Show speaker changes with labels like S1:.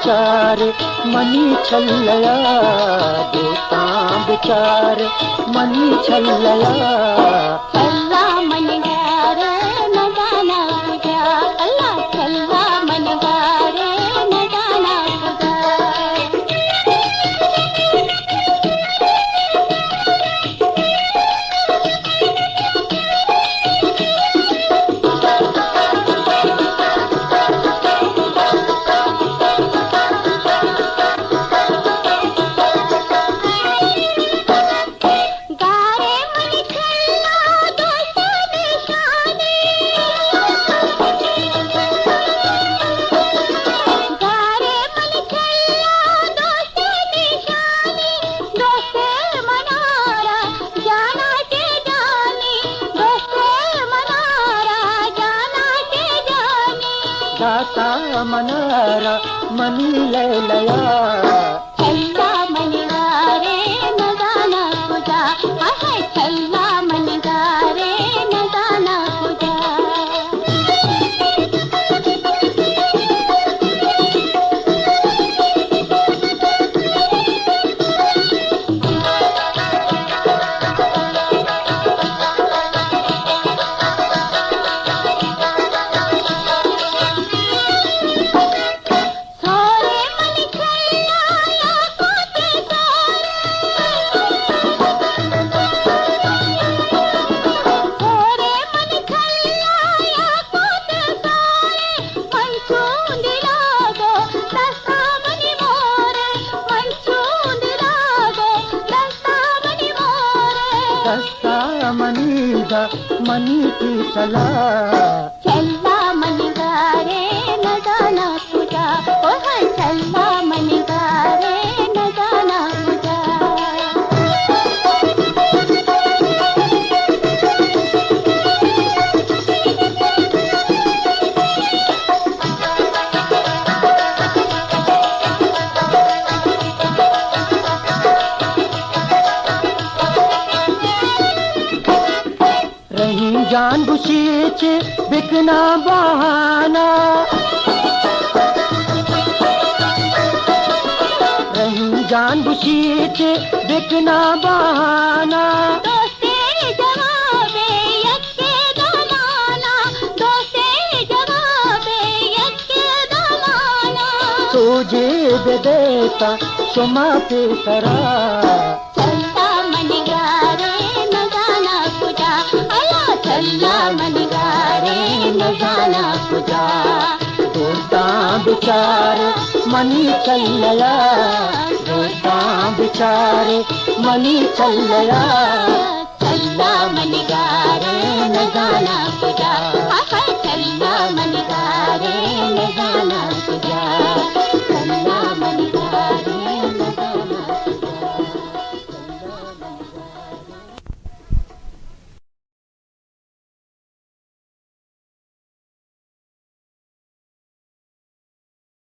S1: बिचारे मनी छल्लया, दोस्तां बिचारे मनी छल्लया।
S2: छल्ला मन गारे न जाना तुझा, अल्लाह छल्ला मन गारे न जाना तुझा।
S1: दाता मनारा मनी ले लया,
S2: छल्ला मन गारे न जाना तुझा, हाय छल्ला मन गारे न जाना तुझा।
S1: दस्ता मनीदा मनी की सला,
S2: छल्ला मन गारे न जाना तुझा, ओ हाय छल्ला मन गारे न जाना तुझा।
S1: रही जान गुशीच बिकना बहाना, रही जान गुशीच बिकना बहाना।
S2: दोस्ते जवाबे यक्के दमाना, दोस्ते जवाबे यक्के दमाना।
S1: सोजे बेदेता सुमा पे सरा,
S2: छल्ला मन गारे न जाना तुझा, अल्लाह छल्ला मन गारे न जाना तुझा।
S1: दोस्तां बिचारे मनी छल्लया, दोस्तां बिचारे मनी छल्लया।
S2: छल्ला मन गारे न जाना तुझा, हाय छल्ला मन गारे न जाना